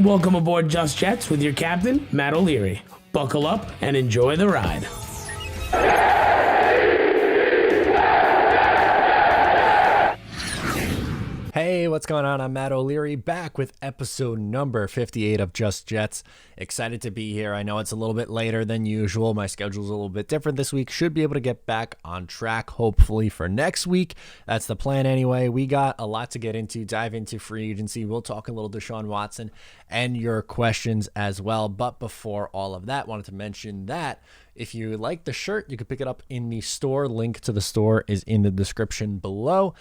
Welcome aboard Just Jets with your captain, Matt O'Leary. Buckle up and enjoy the ride. Hey, what's going on? I'm Matt O'Leary, back with episode number 58 of Just Jets. Excited to be here. I know it's a little bit later than usual. My schedule's a little bit different this week. Should be able to get back on track, hopefully, for next week. That's the plan anyway. We got a lot to get into, dive into free agency. We'll talk a little Deshaun Watson and your questions as well. But before all of that, wanted to mention that if you like the shirt, you can pick it up in the store. Link to the store is in the description below.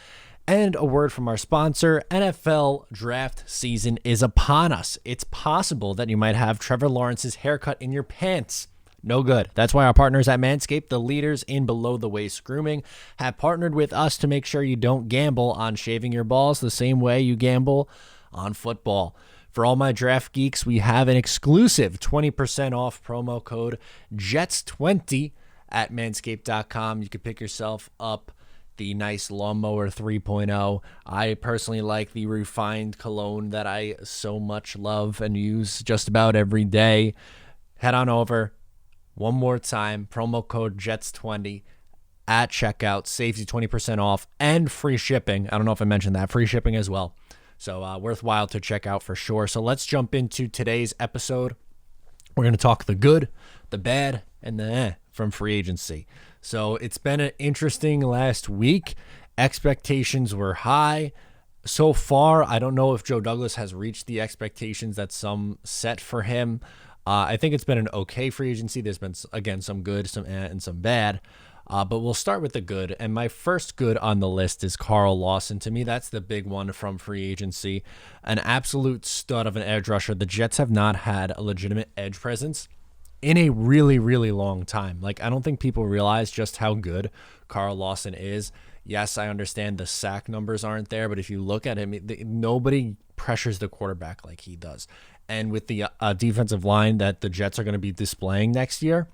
And a word from our sponsor, NFL draft season is upon us. It's possible that you might have Trevor Lawrence's haircut in your pants. No good. That's why our partners at Manscaped, the leaders in below-the-waist grooming, have partnered with us to make sure you don't gamble on shaving your balls the same way you gamble on football. For all my draft geeks, we have an exclusive 20% off promo code JETS20 at manscaped.com. You can pick yourself up the nice lawnmower 3.0. I personally like the refined cologne that I so much love and use just about every day. Head on over. One more time, promo code JETS20 at checkout. Saves you 20% off and free shipping. I don't know if I mentioned that. Free shipping as well. So worthwhile to check out for sure. So let's jump into today's episode. We're going to talk the good, the bad, and the from free agency. So it's been an interesting last week. Expectations were high. So far, I don't know if Joe Douglas has reached the expectations that some set for him. I think it's been an okay free agency. There's been, again, some good and some bad. But we'll start with the good. And my first good on the list is Carl Lawson. To me, that's the big one from free agency. An absolute stud of an edge rusher. The Jets have not had a legitimate edge presence in a really, really long time. Like, I don't think people realize just how good Carl Lawson is. Yes, I understand the sack numbers aren't there, but if you look at him, nobody pressures the quarterback like he does. And with the defensive line that the Jets are going to be displaying next year,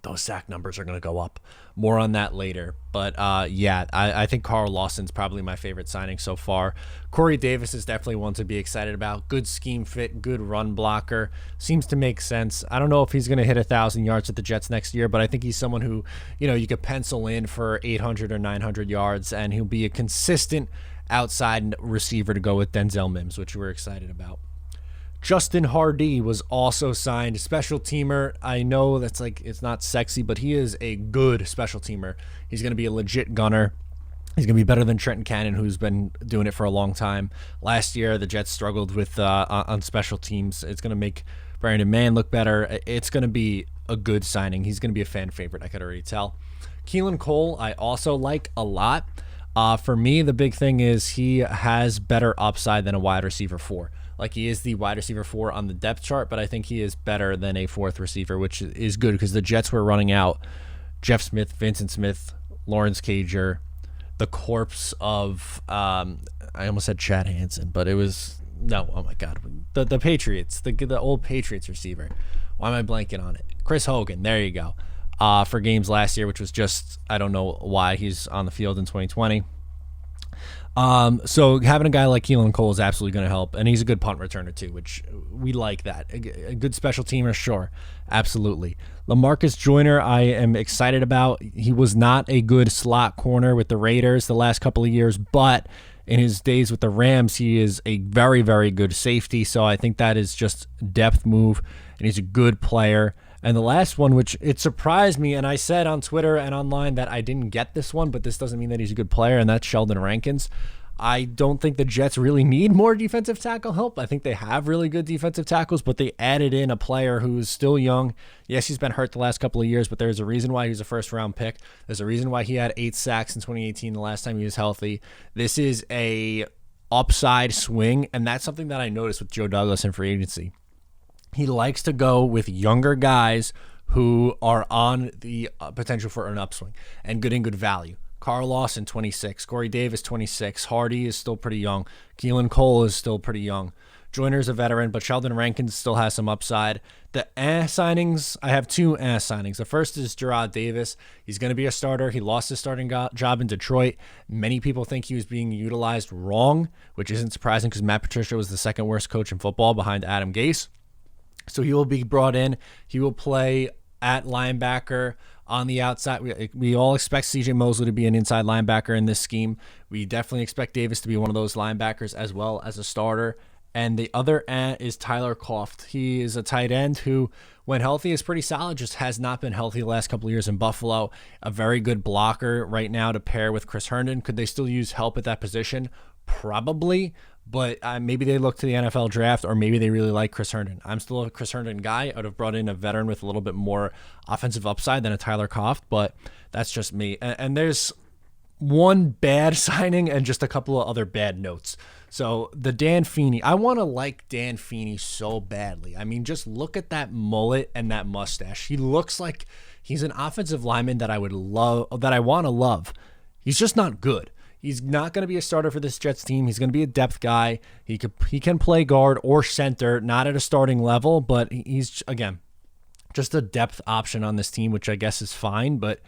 those sack numbers are going to go up. More on that later. But I think Carl Lawson's probably my favorite signing so far. Corey Davis is definitely one to be excited about. Good scheme fit, good run blocker. Seems to make sense. I don't know if he's going to hit 1,000 yards at the Jets next year, but I think he's someone who, you could pencil in for 800 or 900 yards, and he'll be a consistent outside receiver to go with Denzel Mims, which we're excited about. Justin Hardy was also signed, special teamer. I know that's it's not sexy, but he is a good special teamer. He's going to be a legit gunner. He's going to be better than Trenton Cannon, who's been doing it for a long time. Last year, the Jets struggled with on special teams. It's going to make Brandon Mann look better. It's going to be a good signing. He's going to be a fan favorite, I could already tell. Keelan Cole, I also like a lot. For me, the big thing is he has better upside than a wide receiver 4. Like, he is the wide receiver 4 on the depth chart, but I think he is better than a 4th receiver, which is good because the Jets were running out Jeff Smith, Vincent Smith, Lawrence Cager, the corpse of, I almost said Chad Hansen, but it was, no, oh my God, the Patriots, the old Patriots receiver. Why am I blanking on it? Chris Hogan, there you go, for games last year, which was just, I don't know why he's on the field in 2020. So having a guy like Keelan Cole is absolutely going to help, and he's a good punt returner too, which we like that. A good special teamer, sure, absolutely. LaMarcus Joyner, I am excited about. He was not a good slot corner with the Raiders the last couple of years, but in his days with the Rams, he is a very, very good safety, so I think that is just a depth move, and he's a good player. And the last one, which it surprised me, and I said on Twitter and online that I didn't get this one, but this doesn't mean that he's a good player, and that's Sheldon Rankins. I don't think the Jets really need more defensive tackle help. I think they have really good defensive tackles, but they added in a player who's still young. Yes, he's been hurt the last couple of years, but there's a reason why he was a first-round pick. There's a reason why he had 8 sacks in 2018, the last time he was healthy. This is a upside swing, and that's something that I noticed with Joe Douglas in free agency. He likes to go with younger guys who are on the potential for an upswing and getting good value. Carl Lawson, 26. Corey Davis, 26. Hardy is still pretty young. Keelan Cole is still pretty young. Joyner's a veteran, but Sheldon Rankins still has some upside. The signings, I have two signings. The first is Jarrad Davis. He's going to be a starter. He lost his starting job in Detroit. Many people think he was being utilized wrong, which isn't surprising because Matt Patricia was the second worst coach in football behind Adam Gase. So he will be brought in. He will play at linebacker on the outside. We all expect CJ Mosley to be an inside linebacker in this scheme. We definitely expect Davis to be one of those linebackers as well as a starter. And the other is Tyler Koft. He is a tight end who, when healthy, is pretty solid, just has not been healthy the last couple of years in Buffalo. A very good blocker right now to pair with Chris Herndon. Could they still use help at that position? Probably, but maybe they look to the NFL draft, or maybe they really like Chris Herndon. I'm still a Chris Herndon guy. I would have brought in a veteran with a little bit more offensive upside than a Tyler Koft, but that's just me. And there's one bad signing and just a couple of other bad notes. So the Dan Feeney, I want to like Dan Feeney so badly. I mean, just look at that mullet and that mustache. He looks like he's an offensive lineman that I would love, that I want to love. He's just not good. He's not going to be a starter for this Jets team. He's going to be a depth guy. He can play guard or center, not at a starting level, but he's, again, just a depth option on this team, which I guess is fine, but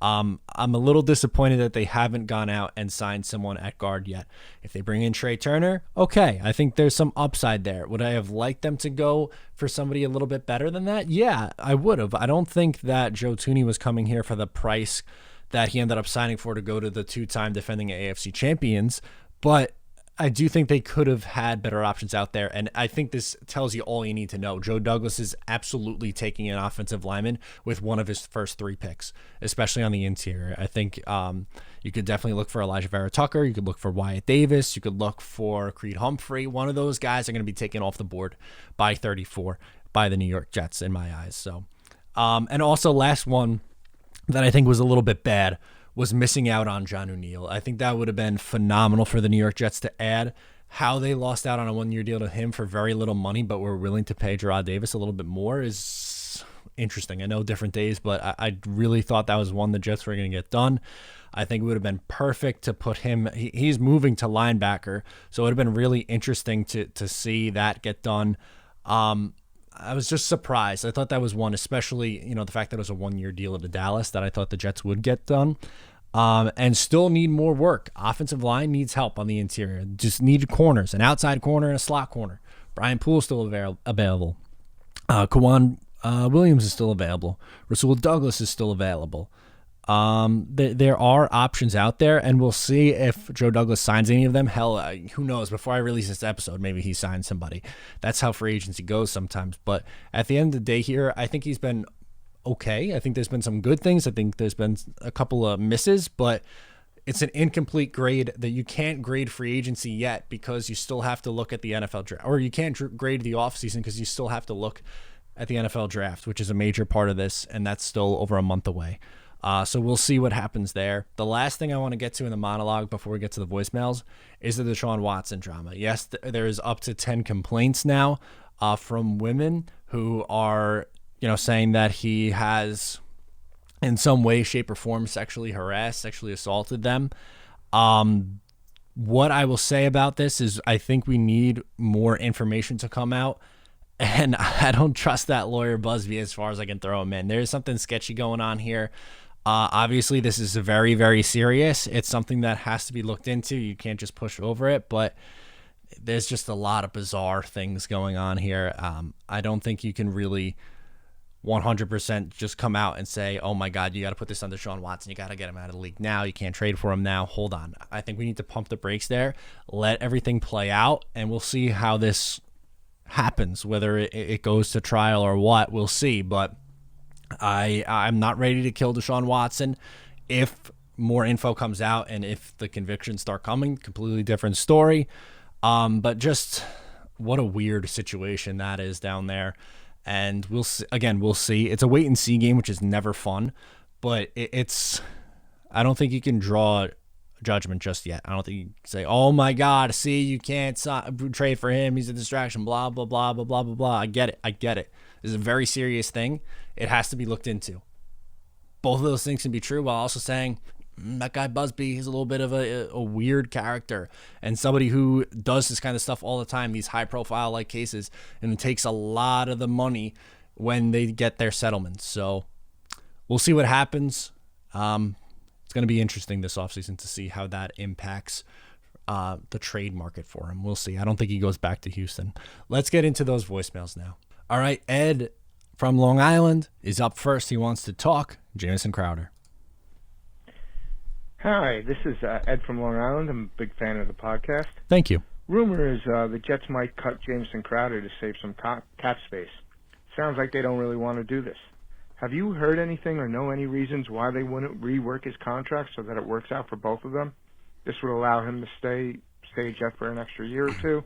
I'm a little disappointed that they haven't gone out and signed someone at guard yet. If they bring in Trey Turner, okay, I think there's some upside there. Would I have liked them to go for somebody a little bit better than that? Yeah, I would have. I don't think that Joe Thuney was coming here for the price that he ended up signing for to go to the two-time defending AFC champions, but I do think they could have had better options out there, and I think this tells you all you need to know. Joe Douglas is absolutely taking an offensive lineman with one of his first 3 picks, especially on the interior. I think you could definitely look for Elijah Vera Tucker. You could look for Wyatt Davis. You could look for Creed Humphrey. One of those guys are going to be taken off the board by 34 by the New York Jets in my eyes. So, and also last one that I think was a little bit bad was missing out on John O'Neill. I think that would have been phenomenal for the New York Jets to add. How they lost out on a 1-year deal to him for very little money, but were willing to pay Jarrad Davis a little bit more is interesting. I know different days, but I really thought that was one the Jets were going to get done. I think it would have been perfect to put him. He's moving to linebacker, so it would have been really interesting to see that get done. I was just surprised. I thought that was one, especially, the fact that it was a 1-year deal to Dallas, that I thought the Jets would get done. And still need more work. Offensive line needs help on the interior. Just need corners, an outside corner and a slot corner. Brian Poole is still available. Kawan Williams is still available. Rasul Douglas is still available. There are options out there, and we'll see if Joe Douglas signs any of them. Hell, who knows? Before I release this episode, maybe he signs somebody. That's how free agency goes sometimes. But at the end of the day here, I think he's been okay. I think there's been some good things. I think there's been a couple of misses, but it's an incomplete grade that you can't grade free agency yet because you still have to look at the NFL draft, or you can't grade the offseason because you still have to look at the NFL draft, which is a major part of this, and that's still over a month away. So we'll see what happens there. The last thing I want to get to in the monologue before we get to the voicemails is the Deshaun Watson drama. Yes, there is up to 10 complaints now from women who are, saying that he has in some way, shape, or form sexually harassed, sexually assaulted them. What I will say about this is I think we need more information to come out. And I don't trust that lawyer Busby as far as I can throw him in. There's something sketchy going on here. Obviously, this is very, very serious. It's something that has to be looked into. You can't just push over it, but there's just a lot of bizarre things going on here. I don't think you can really 100% just come out and say, oh my God, you got to put this on Deshaun Watson. You got to get him out of the league now. You can't trade for him now. Hold on. I think we need to pump the brakes there, let everything play out, and we'll see how this happens, whether it goes to trial or what, we'll see. But I'm not ready to kill Deshaun Watson. If more info comes out and if the convictions start coming, completely different story. But just what a weird situation that is down there. And we'll see. Again, we'll see. It's a wait and see game, which is never fun. But I don't think you can draw judgment just yet. I don't think you can say, oh my God, see, you can't trade for him. He's a distraction, blah, blah, blah, blah, blah, blah, blah. I get it. This is a very serious thing. It has to be looked into. Both of those things can be true while also saying, that guy Busby, he's a little bit of a weird character and somebody who does this kind of stuff all the time, these high-profile like cases, and it takes a lot of the money when they get their settlements. So we'll see what happens. It's going to be interesting this offseason to see how that impacts the trade market for him. We'll see. I don't think he goes back to Houston. Let's get into those voicemails now. All right, Ed from Long Island is up first. He wants to talk Jameson Crowder. Hi, this is Ed from Long Island. I'm a big fan of the podcast. Thank you. Rumor is the Jets might cut Jameson Crowder to save some cap space. Sounds like they don't really want to do this. Have you heard anything or know any reasons why they wouldn't rework his contract so that it works out for both of them? This would allow him to stay Jet for an extra year or two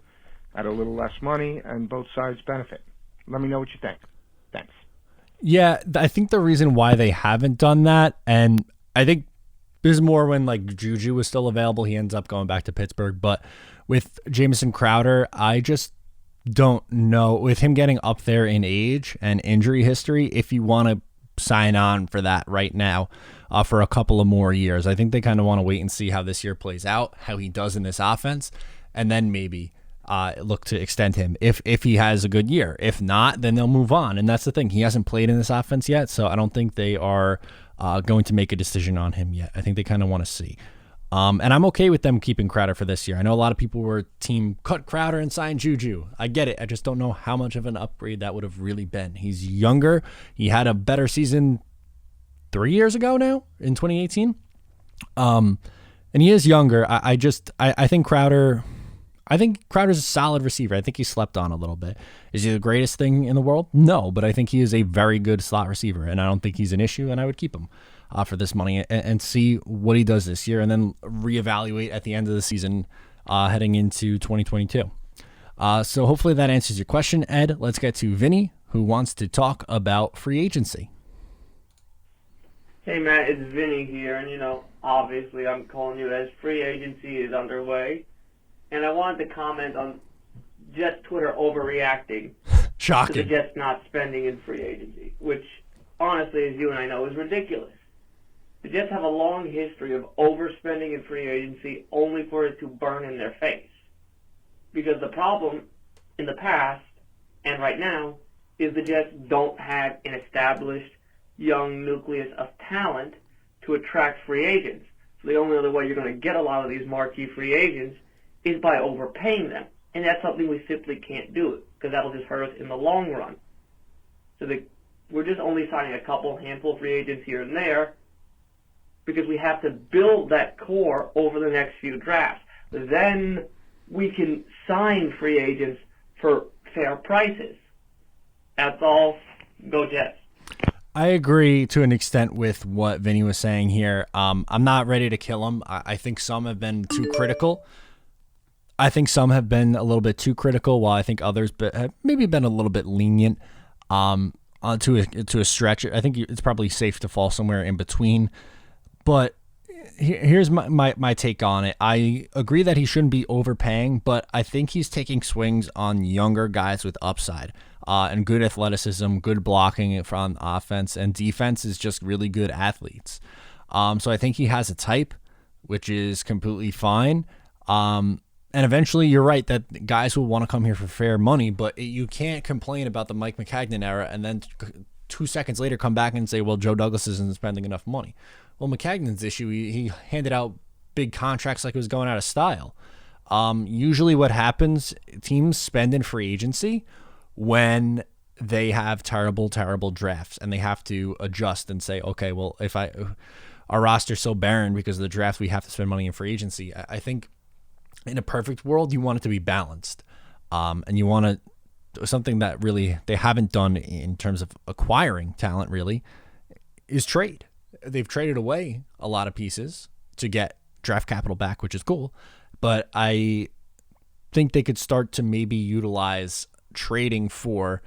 at a little less money, and both sides benefit. Let me know what you think. Thanks. Yeah, I think the reason why they haven't done that, and I think this is more when like Juju was still available, he ends up going back to Pittsburgh. But with Jameson Crowder, I just don't know, with him getting up there in age and injury history, if you want to sign on for that right now for a couple of more years. I think they kind of want to wait and see how this year plays out, how he does in this offense, and then maybe look to extend him if he has a good year. If not, then they'll move on. And that's the thing. He hasn't played in this offense yet, so I don't think they are going to make a decision on him yet. I think they kind of want to see. And I'm okay with them keeping Crowder for this year. I know a lot of people were team cut Crowder and sign Juju. I get it. I just don't know how much of an upgrade that would have really been. He's younger. He had a better season 3 years ago now in 2018. And he is younger. I think Crowder... I think Crowder's a solid receiver. I think he slept on a little bit. Is he the greatest thing in the world? No, but I think he is a very good slot receiver, and I don't think he's an issue, and I would keep him for this money and see what he does this year, and then reevaluate at the end of the season heading into 2022. So hopefully that answers your question, Ed. Let's get to Vinny, who wants to talk about free agency. Hey, Matt, it's Vinny here, and, obviously I'm calling you as free agency is underway. And I wanted to comment on Jets Twitter overreacting Shocking. to the Jets not spending in free agency, which, honestly, as you and I know, is ridiculous. The Jets have a long history of overspending in free agency only for it to burn in their face. Because the problem in the past and right now is the Jets don't have an established young nucleus of talent to attract free agents. So the only other way you're going to get a lot of these marquee free agents is by overpaying them. And that's something we simply can't do, because that'll just hurt us in the long run. So we're just only signing a handful of free agents here and there, because we have to build that core over the next few drafts. Then we can sign free agents for fair prices. That's all. Go Jets. I agree to an extent with what Vinny was saying here. I'm not ready to kill him. I think some have been too critical. I think some have been a little bit too critical, while I think others have maybe been a little bit lenient to a stretch. I think it's probably safe to fall somewhere in between. But here's my take on it. I agree that he shouldn't be overpaying, but I think he's taking swings on younger guys with upside and good athleticism, good blocking from offense, and defense is just really good athletes. So I think he has a type, which is completely fine. And eventually, you're right that guys will want to come here for fair money, but you can't complain about the Mike Maccagnan era and then 2 seconds later come back and say, well, Joe Douglas isn't spending enough money. Well, Maccagnan's issue, he handed out big contracts like it was going out of style. Usually what happens, teams spend in free agency when they have terrible, terrible drafts, and they have to adjust and say, okay, well, if our roster's so barren because of the draft, we have to spend money in free agency. I think in a perfect world, you want it to be balanced. And you want to, something that really they haven't done in terms of acquiring talent really is trade. They've traded away a lot of pieces to get draft capital back, which is cool. But I think they could start to maybe utilize trading for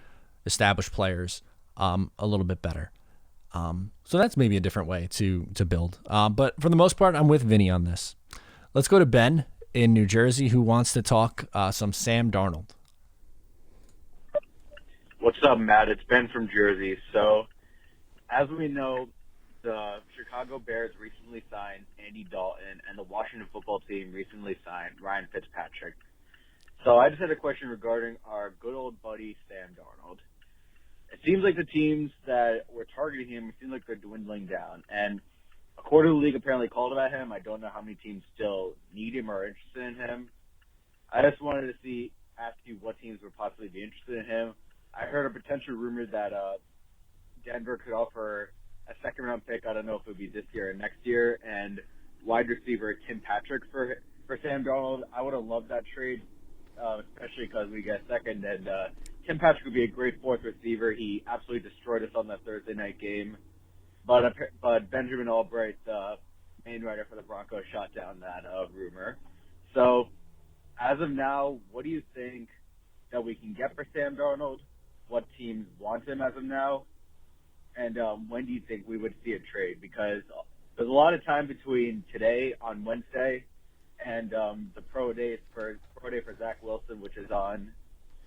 established players a little bit better. So that's maybe a different way to build. But for the most part, I'm with Vinny on this. Let's go to Ben in New Jersey, who wants to talk some Sam Darnold. What's up, Matt? It's Ben from Jersey. So, as we know, the Chicago Bears recently signed Andy Dalton, and the Washington football team recently signed Ryan Fitzpatrick. So I just had a question regarding our good old buddy Sam Darnold. It seems like the teams that were targeting him seem like they're dwindling down. And a quarter of the league apparently called about him. I don't know how many teams still need him or are interested in him. I just wanted to ask you what teams would possibly be interested in him. I heard a potential rumor that Denver could offer a second-round pick. I don't know if it would be this year or next year. And wide receiver Tim Patrick for Sam Darnold. I would have loved that trade. Especially because we get second, and Tim Patrick would be a great fourth receiver. He absolutely destroyed us on that Thursday night game. But Benjamin Albright, the main writer for the Broncos, shot down that rumor. So as of now, what do you think that we can get for Sam Darnold? What teams want him as of now? And when do you think we would see a trade? Because there's a lot of time between today on Wednesday and the pro day for Zach Wilson, which is on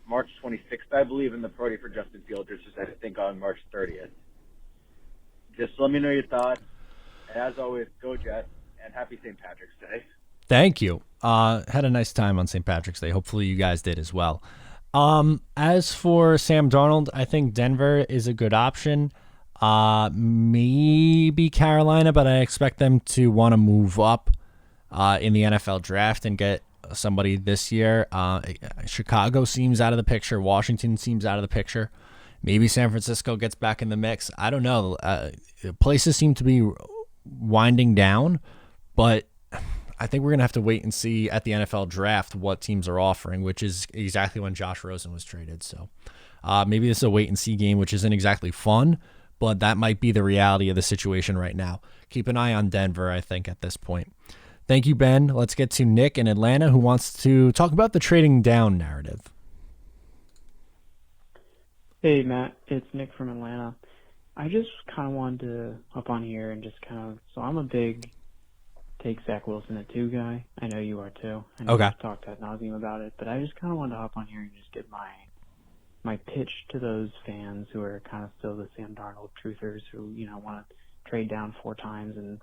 March 26th, I believe, and the pro day for Justin Fields, which is, I think, on March 30th. Just let me know your thoughts. And as always, go Jets, and happy St. Patrick's Day. Thank you. Had a nice time on St. Patrick's Day. Hopefully you guys did as well. As for Sam Darnold, I think Denver is a good option. Maybe Carolina, but I expect them to want to move up in the NFL draft and get somebody this year. Chicago seems out of the picture. Washington seems out of the picture. Maybe San Francisco gets back in the mix. I don't know. Places seem to be winding down, but I think we're going to have to wait and see at the NFL draft what teams are offering, which is exactly when Josh Rosen was traded. So maybe this is a wait and see game, which isn't exactly fun, but that might be the reality of the situation right now. Keep an eye on Denver, I think, at this point. Thank you, Ben. Let's get to Nick in Atlanta, who wants to talk about the trading down narrative. Hey, Matt. It's Nick from Atlanta. I just kind of wanted to hop on here and just so I'm a big take Zach Wilson at 2 guy. I know you are too. I know we've talked ad nauseum about it, but I just kind of wanted to hop on here and just give my pitch to those fans who are kind of still the Sam Darnold truthers who, want to trade down 4 times and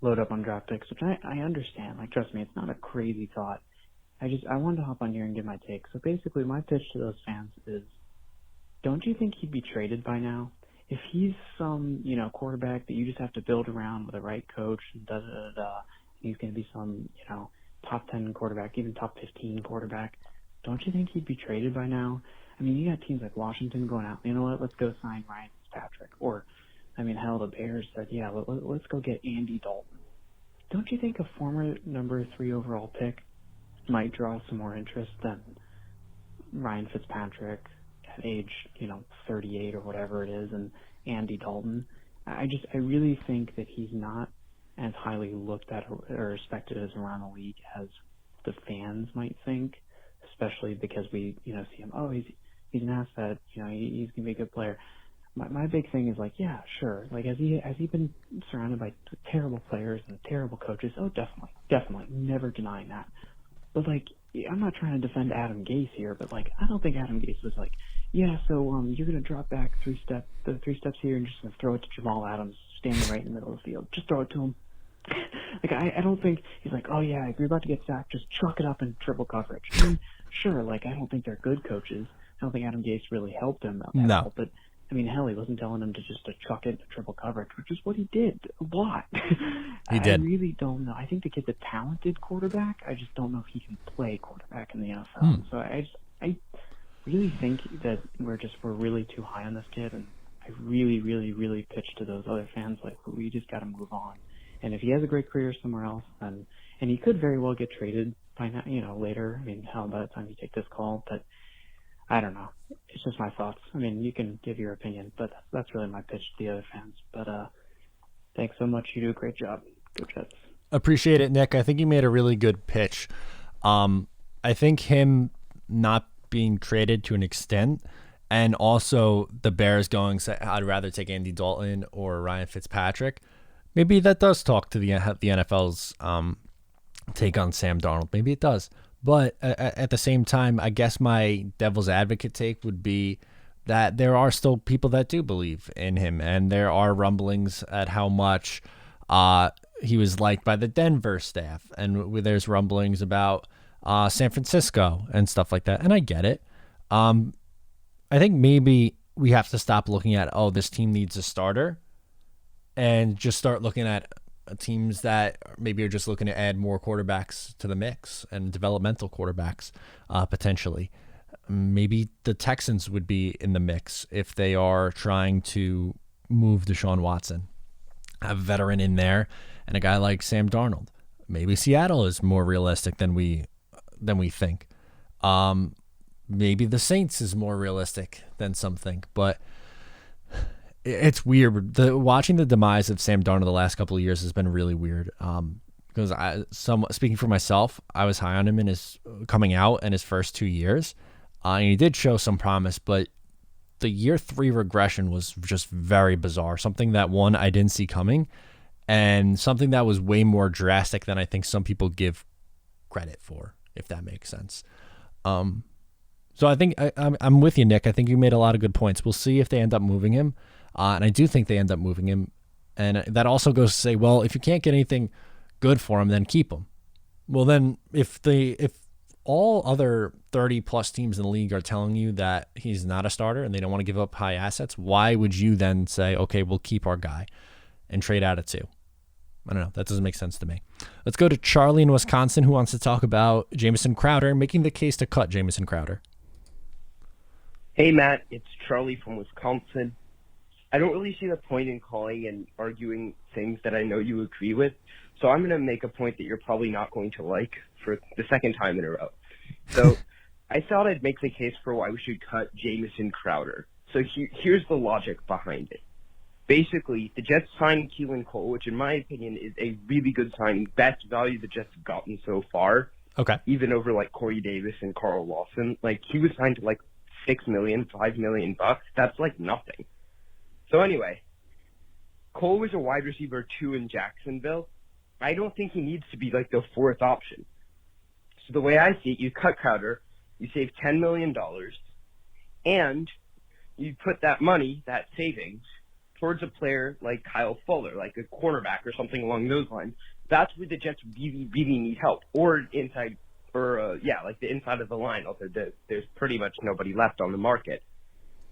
load up on draft picks, which I understand. Like, trust me, it's not a crazy thought. I wanted to hop on here and give my take. So basically, my pitch to those fans is, don't you think he'd be traded by now? If he's some, quarterback that you just have to build around with the right coach and he's going to be some, top 10 quarterback, even top 15 quarterback, don't you think he'd be traded by now? I mean, you got teams like Washington going out, you know what, let's go sign Ryan Fitzpatrick. Or, hell, the Bears said, yeah, let's go get Andy Dalton. Don't you think a former number 3 overall pick might draw some more interest than Ryan Fitzpatrick at age, 38 or whatever it is, and Andy Dalton? I really think that he's not as highly looked at or respected as around the league as the fans might think, especially because we, see him, he's an asset, he's going to be a good player. My big thing is yeah, sure. Has he been surrounded by terrible players and terrible coaches? Oh, definitely, never denying that. But I'm not trying to defend Adam Gase here, but I don't think Adam Gase was yeah, so you're gonna drop back 3 steps here and just gonna throw it to Jamal Adams standing right in the middle of the field. Just throw it to him. I don't think he's oh yeah, if you're about to get sacked, just truck it up in triple coverage. Sure, I don't think they're good coaches. I don't think Adam Gase really helped him at all, but hell, he wasn't telling him to chuck it into triple coverage, which is what he did a lot. He did. I really don't know. I think the kid's a talented quarterback. I just don't know if he can play quarterback in the NFL. So I really think that we're really too high on this kid, and I really, really, really pitch to those other fans we just got to move on. And if he has a great career somewhere else, and he could very well get traded by now, later. Hell, by the time you take this call, but I don't know. It's just my thoughts. You can give your opinion, but that's really my pitch to the other fans. But thanks so much. You do a great job. Go Jets. Appreciate it, Nick. I think you made a really good pitch. I think him not being traded to an extent, and also the Bears going, I'd rather take Andy Dalton or Ryan Fitzpatrick. Maybe that does talk to the NFL's take on Sam Darnold. Maybe it does. But at the same time, I guess my devil's advocate take would be that there are still people that do believe in him, and there are rumblings at how much he was liked by the Denver staff, and there's rumblings about San Francisco and stuff like that, and I get it. I think maybe we have to stop looking at, oh, this team needs a starter, and just start looking at teams that maybe are just looking to add more quarterbacks to the mix and developmental quarterbacks potentially. Maybe the Texans would be in the mix if they are trying to move Deshaun Watson. Have a veteran in there and a guy like Sam Darnold. Maybe Seattle is more realistic than we think. Maybe the Saints is more realistic than some think, but it's weird. Watching the demise of Sam Darnold the last couple of years has been really weird. Because speaking for myself, I was high on him in his coming out in his first 2 years. And he did show some promise, but the year 3 regression was just very bizarre. Something that, one, I didn't see coming, and something that was way more drastic than I think some people give credit for, if that makes sense. So I think I'm with you, Nick. I think you made a lot of good points. We'll see if they end up moving him, and I do think they end up moving him. And that also goes to say, well, if you can't get anything good for him, then keep him. Well, then if all other 30-plus teams in the league are telling you that he's not a starter and they don't want to give up high assets, why would you then say, okay, we'll keep our guy and trade out at 2? I don't know. That doesn't make sense to me. Let's go to Charlie in Wisconsin, who wants to talk about Jameson Crowder, making the case to cut Jameson Crowder. Hey, Matt. It's Charlie from Wisconsin. I don't really see the point in calling and arguing things that I know you agree with, so I'm going to make a point that you're probably not going to like for the second time in a row. So I thought I'd make the case for why we should cut Jameson Crowder. So here's the logic behind it. Basically, the Jets signed Keelan Cole, which in my opinion is a really good signing, best value the Jets have gotten so far. Okay. Even over like Corey Davis and Carl Lawson. Like, he was signed to like $6 million, $5 million bucks. That's like nothing. So anyway, Cole was a wide receiver 2 in Jacksonville. I don't think he needs to be like the 4th option. So the way I see it, you cut Crowder, you save $10 million, and you put that money, that savings, towards a player like Kyle Fuller, like a cornerback or something along those lines. That's where the Jets really, really need help. Or inside, like the inside of the line, although there's pretty much nobody left on the market.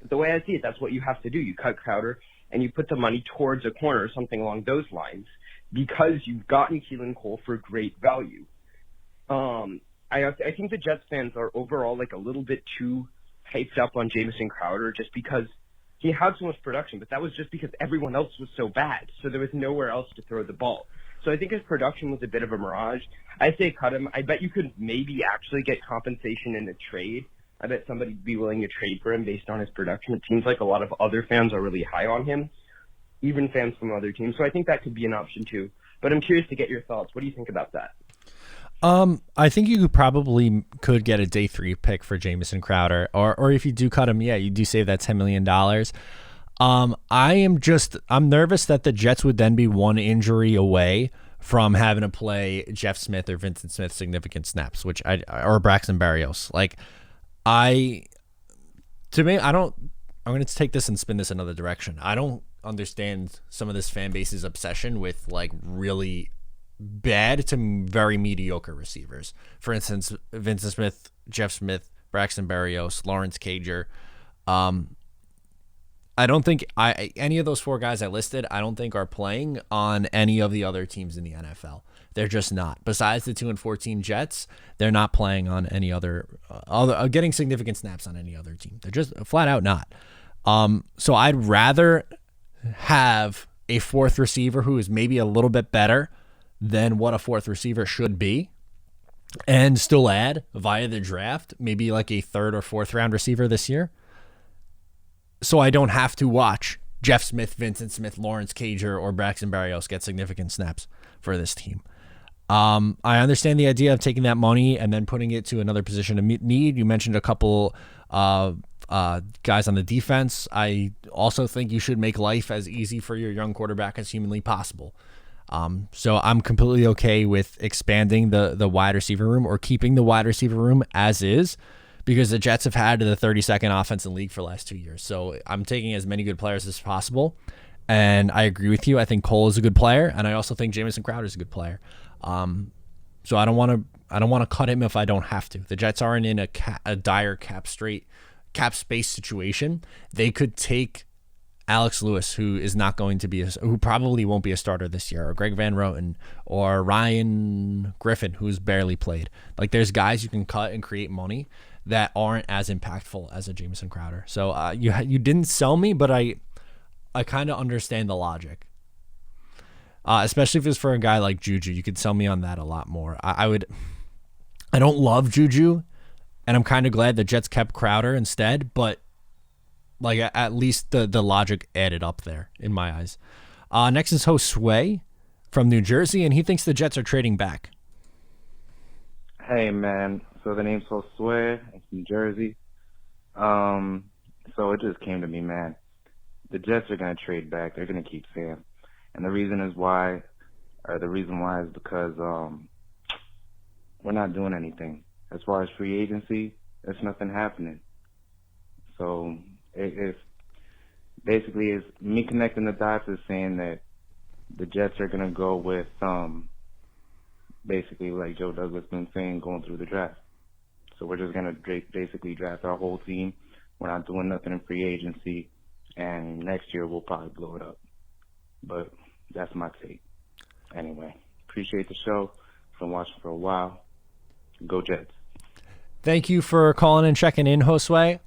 But the way I see it, that's what you have to do. You cut Crowder, and you put the money towards a corner or something along those lines, because you've gotten Keelan Cole for great value. I think the Jets fans are overall like a little bit too hyped up on Jameson Crowder just because he had so much production, but that was just because everyone else was so bad, so there was nowhere else to throw the ball. So I think his production was a bit of a mirage. I say cut him. I bet you could maybe actually get compensation in a trade. I bet somebody would be willing to trade for him based on his production. It seems like a lot of other fans are really high on him, even fans from other teams. So I think that could be an option too. But I'm curious to get your thoughts. What do you think about that? I think you probably could get a day 3 pick for Jameson Crowder, or if you do cut him, yeah, you do save that $10 million. I'm nervous that the Jets would then be one injury away from having to play Jeff Smith or Vincent Smith significant snaps, or Braxton Berrios. I'm going to take this and spin this another direction. I don't understand some of this fan base's obsession with like really bad to very mediocre receivers. For instance, Vincent Smith, Jeff Smith, Braxton Berrios, Lawrence Cager. I don't think any of those 4 guys I listed, I don't think are playing on any of the other teams in the NFL. They're just not. Besides the 2-14 Jets, they're not playing on any other getting significant snaps on any other team. They're just flat out not. So I'd rather have a 4th receiver who is maybe a little bit better than what a 4th receiver should be, and still add via the draft maybe like a 3rd or 4th round receiver this year, so I don't have to watch Jeff Smith, Vincent Smith, Lawrence Cager, or Braxton Berrios get significant snaps for this team. I understand the idea of taking that money and then putting it to another position of need. You mentioned a couple guys on the defense. I also think you should make life as easy for your young quarterback as humanly possible. So I'm completely okay with expanding the wide receiver room or keeping the wide receiver room as is, because the Jets have had the 32nd offense in the league for the last 2 years. So I'm taking as many good players as possible. And I agree with you. I think Cole is a good player, and I also think Jameson Crowder is a good player. So I don't want to cut him if I don't have to. The Jets aren't in a dire cap space situation. They could take Alex Lewis, who is not going to be, who probably won't be a starter this year, or Greg Van Roten, or Ryan Griffin, who's barely played. Like, there's guys you can cut and create money that aren't as impactful as a Jameson Crowder. So you didn't sell me, but I kind of understand the logic. Especially if it's for a guy like Juju, you could sell me on that a lot more. I don't love Juju, and I'm kind of glad the Jets kept Crowder instead, but like at least the logic added up there in my eyes. Next is Josue from New Jersey, and he thinks the Jets are trading back. Hey, man. So the name's Josue. It's New Jersey. So it just came to me, man. The Jets are going to trade back. They're going to keep Sam. And the reason why is because we're not doing anything. As far as free agency, there's nothing happening. So it's me connecting the dots is saying that the Jets are going to go with basically like Joe Douglas been saying, going through the draft. So we're just going to basically draft our whole team. We're not doing nothing in free agency, and next year we'll probably blow it up. But that's my take. Anyway, appreciate the show. Been watching for a while. Go Jets. Thank you for calling and checking in, Josue.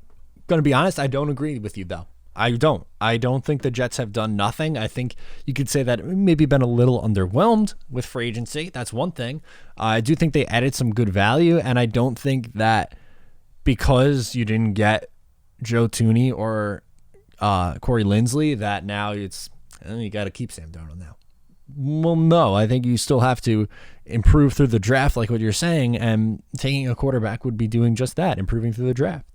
Going to be honest, I don't agree with you, though. I don't think the Jets have done nothing. I think you could say that maybe been a little underwhelmed with free agency. That's one thing. I do think they added some good value, and I don't think that because you didn't get Joe Thuney or Corey Linsley that now you got to keep Sam Darnold now. Well, no, I think you still have to improve through the draft, like what you're saying, and taking a quarterback would be doing just that, improving through the draft.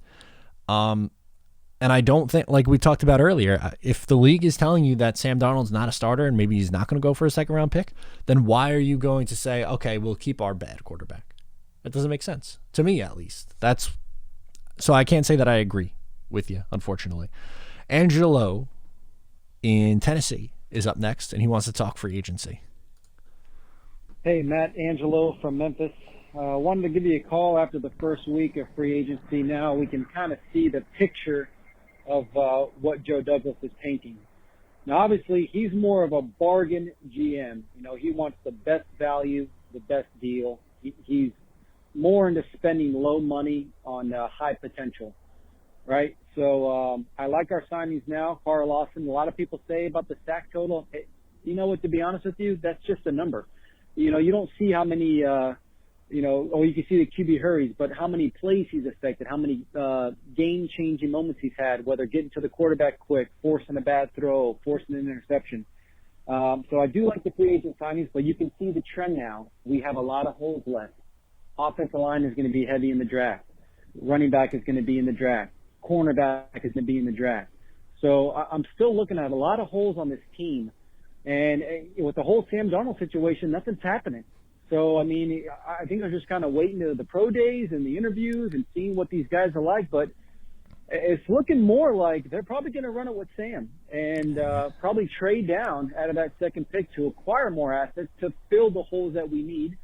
And I don't think, like we talked about earlier, if the league is telling you that Sam Darnold's not a starter and maybe he's not going to go for a second round pick, then why are you going to say, okay, we'll keep our bad quarterback? That doesn't make sense to me, at least. So I can't say that I agree with you, unfortunately. Angelo in Tennessee is up next, and he wants to talk free agency. Hey, Matt, Angelo from Memphis. Wanted to give you a call after the first week of free agency. Now we can kind of see the picture of what Joe Douglas is painting. Now, obviously, he's more of a bargain GM. You know, he wants the best value, the best deal. He's more into spending low money on high potential, right? So I like our signings now. Carl Lawson, a lot of people say about the sack total. You know what, to be honest with you, that's just a number. You know, you don't see how many you can see the QB hurries, but how many plays he's affected, how many game-changing moments he's had, whether getting to the quarterback quick, forcing a bad throw, forcing an interception. So I do like the free agent signings, but you can see the trend now. We have a lot of holes left. Offensive line is going to be heavy in the draft. Running back is going to be in the draft. Cornerback is going to be in the draft. So I'm still looking at a lot of holes on this team. And with the whole Sam Darnold situation, nothing's happening. So, I mean, I think they're just kind of waiting to the pro days and the interviews and seeing what these guys are like. But it's looking more like they're probably going to run it with Sam and probably trade down out of that second pick to acquire more assets to fill the holes that we need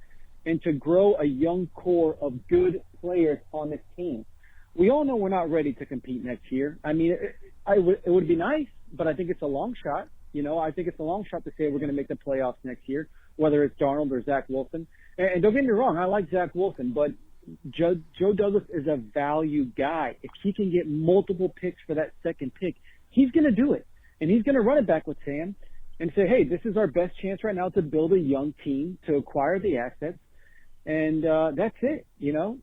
and to grow a young core of good players on this team. We all know we're not ready to compete next year. I mean, it would be nice, but I think it's a long shot. You know, I think it's a long shot to say we're going to make the playoffs next year, whether it's Darnold or Zach Wilson. And don't get me wrong, I like Zach Wilson, but Joe Douglas is a value guy. If he can get multiple picks for that second pick, he's going to do it. And he's going to run it back with Sam and say, hey, this is our best chance right now to build a young team, to acquire the assets. And that's it, you know.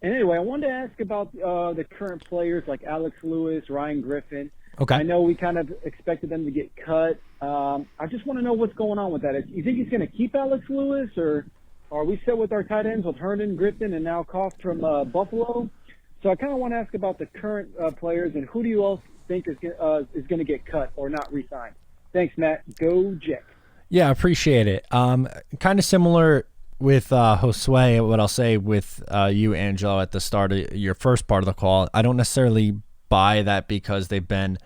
And anyway, I wanted to ask about the current players like Alex Lewis, Ryan Griffin. Okay. I know we kind of expected them to get cut. I just want to know what's going on with that. You think he's going to keep Alex Lewis, or are we set with our tight ends with Herndon, Griffin, and now Koff from Buffalo? So I kind of want to ask about the current players, and who do you all think is going to get cut or not re-signed? Thanks, Matt. Go Jets. Yeah, I appreciate it. Kind of similar with Josue, what I'll say with you, Angelo, at the start of your first part of the call, I don't necessarily buy that because they've been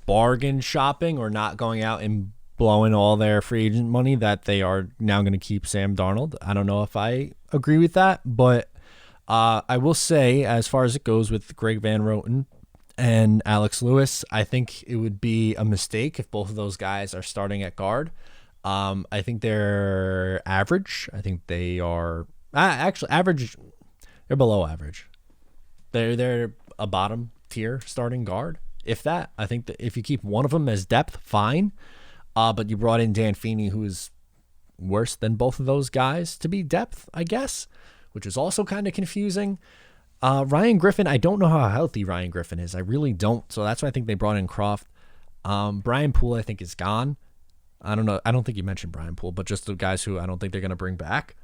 bargain shopping or not going out and blowing all their free agent money that they are now going to keep Sam Darnold. I don't know if I agree with that, but I will say, as far as it goes with Greg Van Roten and Alex Lewis, I think it would be a mistake if both of those guys are starting at guard. I think they're average. I think they are actually average. They're below average. They're a bottom tier starting guard. If that, I think that if you keep one of them as depth, fine. But you brought in Dan Feeney, who is worse than both of those guys to be depth, I guess, which is also kind of confusing. Ryan Griffin, I don't know how healthy Ryan Griffin is. I really don't. So that's why I think they brought in Croft. Brian Poole, I think, is gone. I don't know. I don't think you mentioned Brian Poole, but just the guys who I don't think they're going to bring back.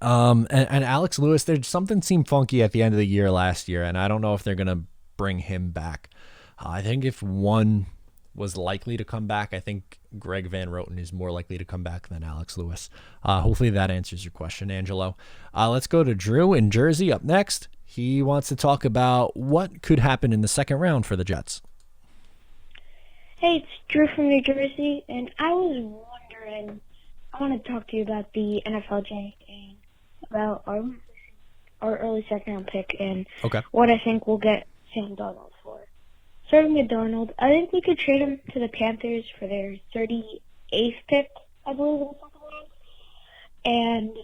And Alex Lewis, there's something seemed funky at the end of the year last year, and I don't know if they're going to bring him back. I think if one was likely to come back, I think Greg Van Roten is more likely to come back than Alex Lewis. Hopefully that answers your question, Angelo. Let's go to Drew in Jersey up next. He wants to talk about what could happen in the second round for the Jets. Hey, it's Drew from New Jersey, and I was wondering, I want to talk to you about the NFLJ and about our early second round pick and what I think we'll get Sam Darnold for. Starting with Darnold, I think we could trade him to the Panthers for their 38th pick, I believe, in the second round. And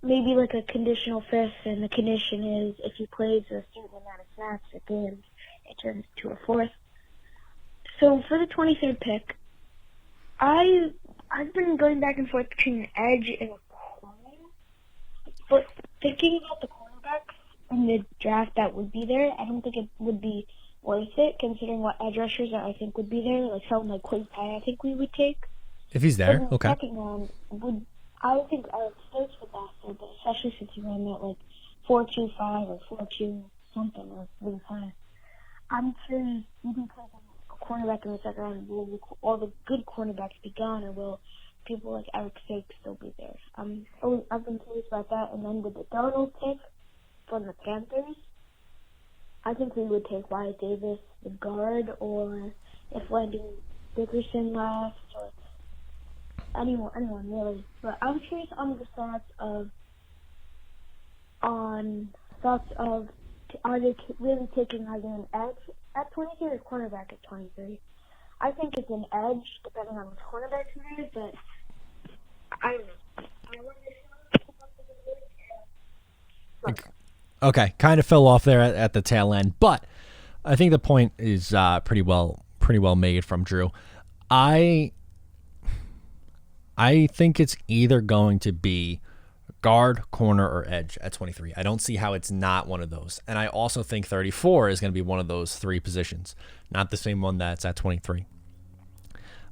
maybe like a conditional fifth, and the condition is if he plays a certain amount of snaps a game, it turns to a fourth. So for the 23rd pick, I've been going back and forth between an edge and a corner. But thinking about the cornerbacks in the draft that would be there, I don't think it would be worth it, considering what edge rushers that I think would be there, like someone like Quinn Pye, I think we would take. If he's there, okay. The second round, I would think Alex Stokes would last there, but especially since he ran that like 4.25 or 4.2 something or 3.5. I'm curious, you can take a cornerback in the second round. Will all the good cornerbacks be gone, or will people like Eric Stokes still be there? I've been curious about that. And then with the Darnold pick from the Panthers, I think we would take Wyatt Davis, the guard, or if Landon Dickerson left, or anyone really. But I was curious on the thoughts of are they really taking either an edge at 23 or cornerback at 23? I think it's an edge, depending on which cornerback it is, but I don't know. Okay, kind of fell off there at the tail end, but I think the point is pretty well made from Drew. I think it's either going to be guard, corner, or edge at 23. I don't see how it's not one of those. And I also think 34 is going to be one of those three positions, not the same one that's at 23.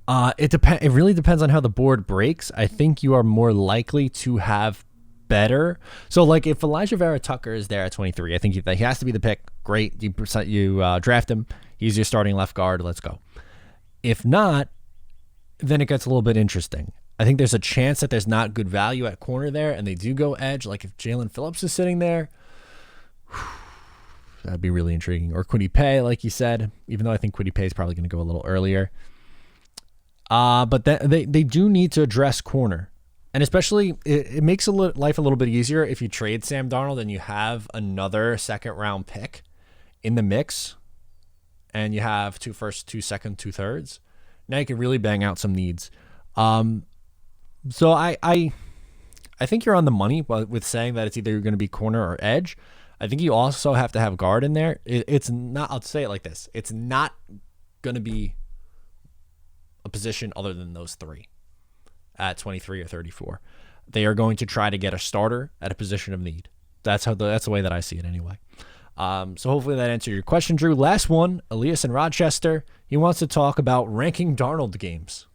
It really depends on how the board breaks. I think you are more likely to have better. So, like, if Elijah Vera Tucker is there at 23, I think he has to be the pick. Great. You draft him. He's your starting left guard. Let's go. If not, then it gets a little bit interesting. I think there's a chance that there's not good value at corner there, and they do go edge. Like if Jalen Phillips is sitting there, that'd be really intriguing. Or Kwity Paye, like you said, even though I think Kwity Paye is probably going to go a little earlier. But they do need to address corner. And especially, it makes life a little bit easier if you trade Sam Darnold and you have another second-round pick in the mix, and you have 2 firsts, 2 seconds, 2 thirds. Now you can really bang out some needs. So I think you're on the money with saying that it's either going to be corner or edge. I think you also have to have guard in there. It's not, I'll say it like this. It's not going to be a position other than those three at 23 or 34. They are going to try to get a starter at a position of need. That's the way that I see it anyway. So hopefully that answered your question, Drew. Last one, Elias in Rochester. He wants to talk about ranking Darnold games.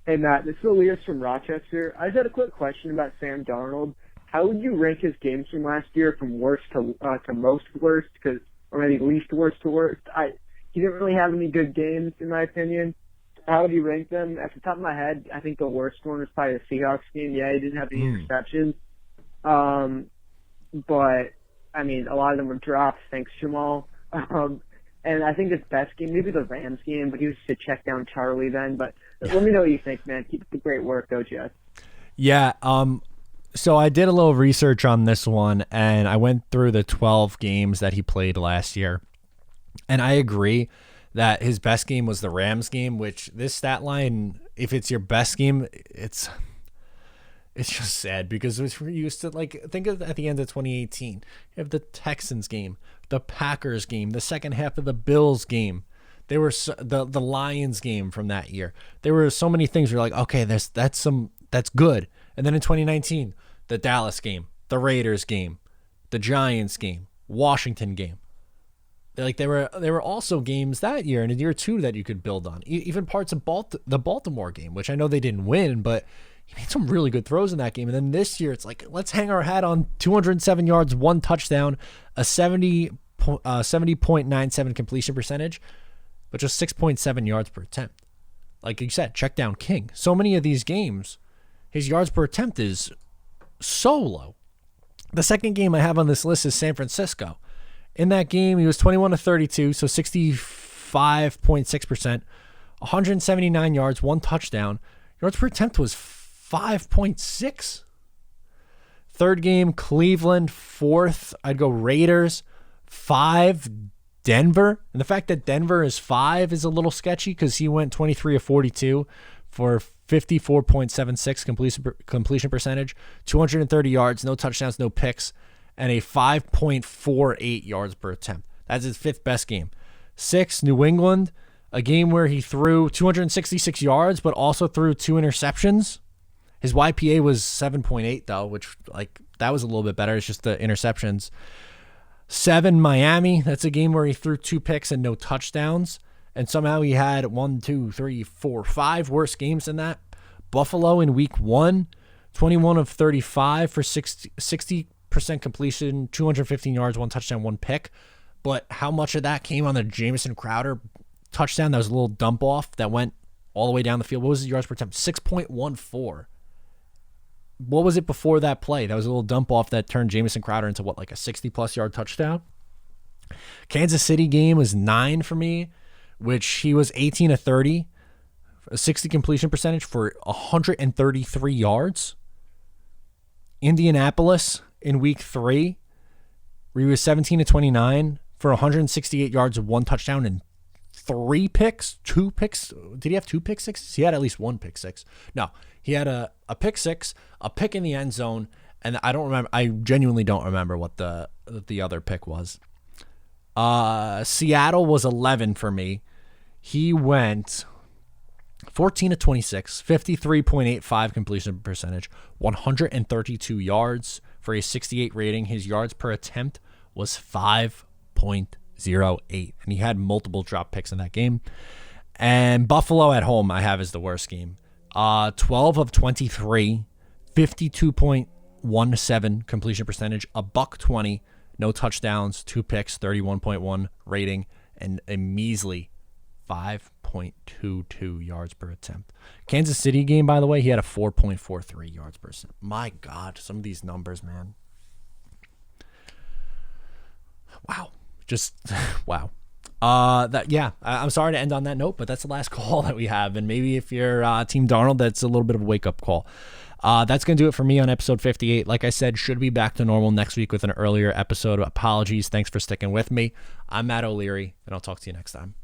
Hey, Matt, this is Elias from Rochester. I just had a quick question about Sam Darnold. How would you rank his games from last year from worst to most worst, or maybe least worst to worst? He didn't really have any good games, in my opinion. how would you rank them? At the top of my head, I think the worst one was probably the Seahawks game. Yeah, he didn't have any interceptions. But, I mean, a lot of them were drops. Thanks, Jamal. And I think his best game, maybe the Rams game, but he was to check down Charlie then. But let me know what you think, man. Keep up the great work, though, Jets. Yeah, so I did a little research on this one, and I went through the 12 games that he played last year. And I agree that his best game was the Rams game, which this stat line, if it's your best game, it's just sad because we're used to, like, think of at the end of 2018, you have the Texans game, the Packers game, the second half of the Bills game. They were the Lions game from that year. There were so many things where you're like, okay, that's good. And then in 2019, the Dallas game, the Raiders game, the Giants game, Washington game. Like there were also games that year and in year 2 that you could build on. Even parts of the Baltimore game, which I know they didn't win, but he made some really good throws in that game. And then this year, it's like, let's hang our hat on 207 yards, 1 touchdown, a 70.97 completion percentage, but just 6.7 yards per attempt. Like you said, check down king. So many of these games, his yards per attempt is so low. The second game I have on this list is San Francisco. In that game, he was 21 of 32, so 65.6%, 179 yards, 1 touchdown. Yards per attempt was 5.6. Third game, Cleveland. Fourth, I'd go Raiders. 5, Denver. And the fact that Denver is 5 is a little sketchy because he went 23 of 42 for 54.76 completion percentage, 230 yards, no touchdowns, no picks, and a 5.48 yards per attempt. That's his 5th best game. 6, New England, a game where he threw 266 yards, but also threw 2 interceptions. His YPA was 7.8 though, which that was a little bit better. It's just the interceptions. 7, Miami. That's a game where he threw 2 picks and no touchdowns. And somehow he had 5 worse games than that. Buffalo in week 1, 21 of 35 for 60% completion, 215 yards, 1 touchdown, 1 pick. But how much of that came on the Jameson Crowder touchdown? That was a little dump off that went all the way down the field. What was his yards per attempt? 6.14. What was it before that play? That was a little dump off that turned Jameson Crowder into a 60-plus yard touchdown. Kansas City game was 9 for me, which he was 18 of 30, a 60 completion percentage for 133 yards. Indianapolis in week 3, where he was 17 of 29 for 168 yards and 1 touchdown and 3 picks, 2 picks. Did he have 2 pick sixes? He had at least 1 pick six. No, he had a pick six, a pick in the end zone, and I don't remember. I genuinely don't remember what the other pick was. Seattle was 11 for me. He went 14 of 26, 53.85 completion percentage, 132 yards for a 68 rating. His yards per attempt was 5.08, and he had multiple drop picks in that game. And Buffalo at home I have as the worst game. 12 of 23, 52.17 completion percentage, a $120, no touchdowns, 2 picks, 31.1 rating, and a measly 5.22 yards per attempt. Kansas City game, by the way, he had a 4.43 yards per attempt. My God, some of these numbers, man. Wow. Just, wow. I'm sorry to end on that note, but that's the last call that we have. And maybe if you're Team Darnold, that's a little bit of a wake-up call. That's going to do it for me on episode 58. Like I said, should be back to normal next week with an earlier episode. Apologies. Thanks for sticking with me. I'm Matt O'Leary, and I'll talk to you next time.